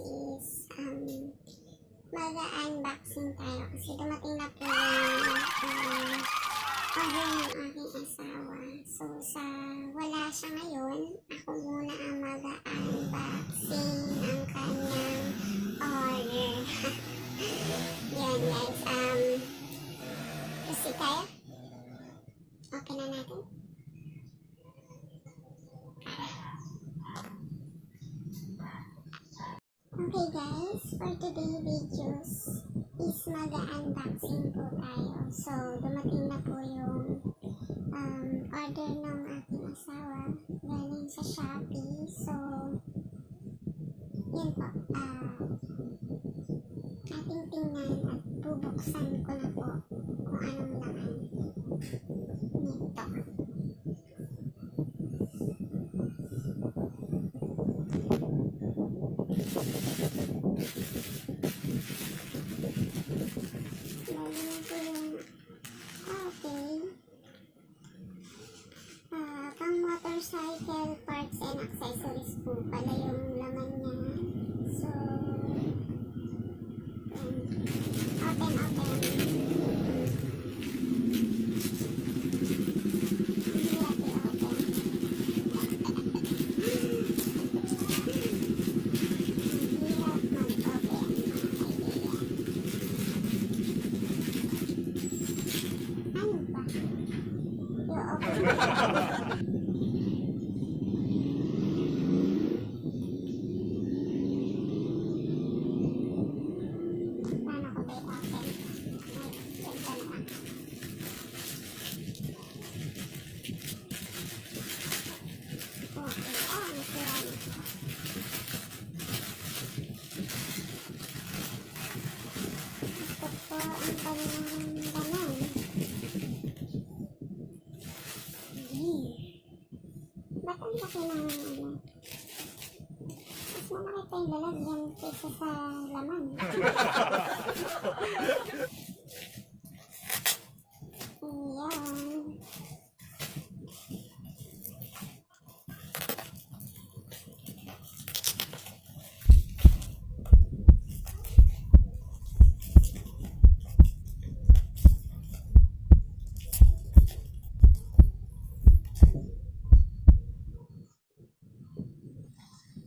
is mag-unboxing tayo kasi dumating na po yung order ng aking asawa. So sa wala siya ngayon, ako muna ang mag-unboxing ng kanyang order. Yan guys, kasi tayo. Okay na natin. Okay guys, for today videos is mag-unboxing po tayo. So, dumating na po yung order ng aking asawa galing sa Shopee. So, yun po. Ating tingnan at bubuksan ko na po kung anong laman nito. Pang motorcycle parts and accessories po pala yung laman niya. So, open. Ba't ang laki ng mas malaki pa yung lalagyan kaysa sa laman. Ayan.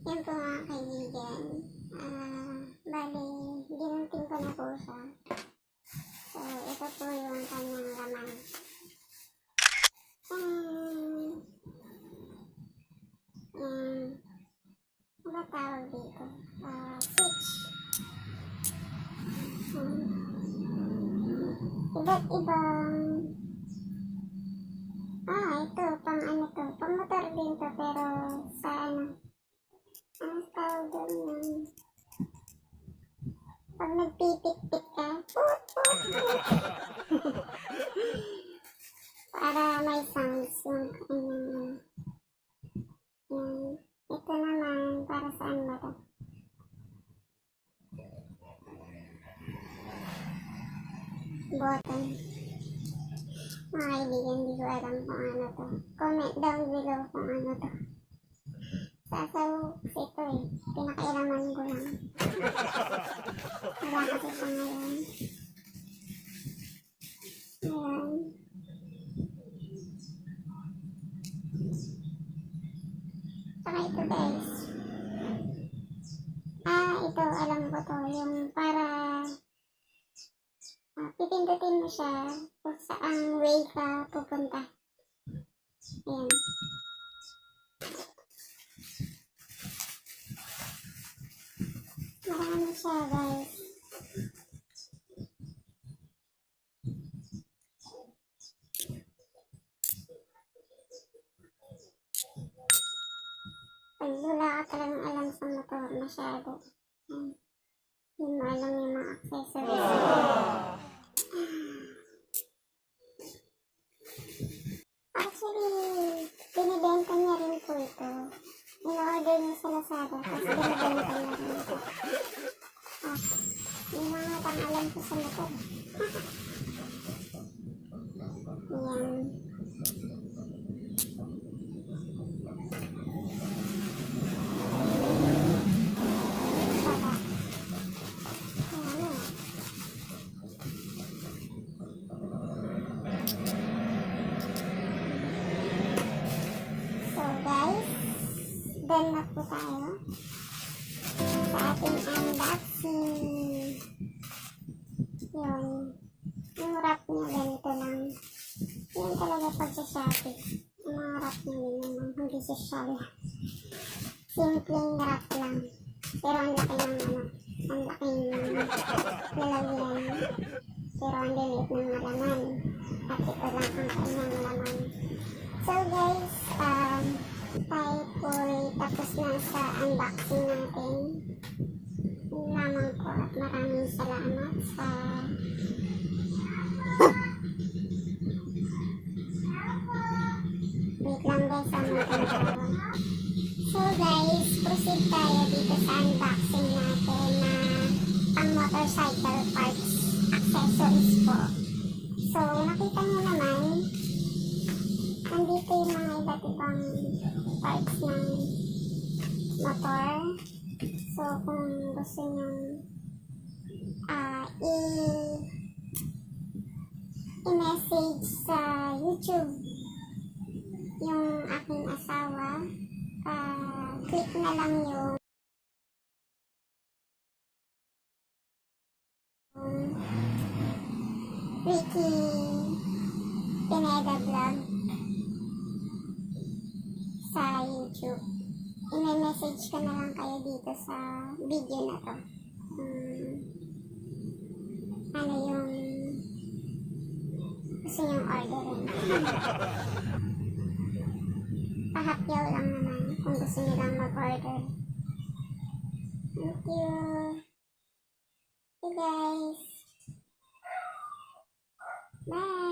Yan po mga kaibigan. Bali, ginunting ko na po siya. So, ito po yung kanyang laman. Ano ba tawag dito? Switch. Iba't ibang ito, pang ano to, pang motor din to, pero sa ang tawag doon yung pag nagpipit-pit ka, para may sounds yung ito naman, para saan ba ito? Button. Mga kaibigan, hindi ko alam kung ano to. Comment down below kung ano to. Sasaw ito pinakailaman ko lang. Wala kasi pa ngayon. Ayan. Saka ito guys. Ito alam ko to. Yung para pipindutin mo siya kung saang way ka pupunta. Ayan. Marami siya guys. Pag wala ka talagang alam sa motor masyado, hindi mo alam yung mga accessories. Actually, binibenta niya rin po ito. In-order niya sa Lazada kasi binibenta niya rin ito. Yung mga pang-alam ko sa motor. Yan. Saka Yun. Yung wrap niya ganito lang. Yun talaga pag sa Shopee. Yung mga wrap niya yun naman. Hindi social. Simpleng wrap lang. Pero ang laki ng ano. Ang laking lalagyan. Pero ang lilit ng laman. At ito lang ang kanyang laman. So guys, tayo po tapos na sa unboxing natin. Yun lamang po at maraming salamat sa wait lang guys, ang maganda. So guys, proceed tayo dito sa unboxing natin na pang motorcycle parts accessories po. So nakita nyo naman, nandito yung mga iba't ibang parts ng motor. So kung gusto nyo i-message sa YouTube yung aking asawa, click na lang yung Ricky Pineda Vlog sa YouTube. I-message ko na lang kayo dito sa video na to. Ano yung gusto nyong orderin. Pahapyaw lang naman kung gusto nilang mag-order. Thank you. Hey guys. Bye.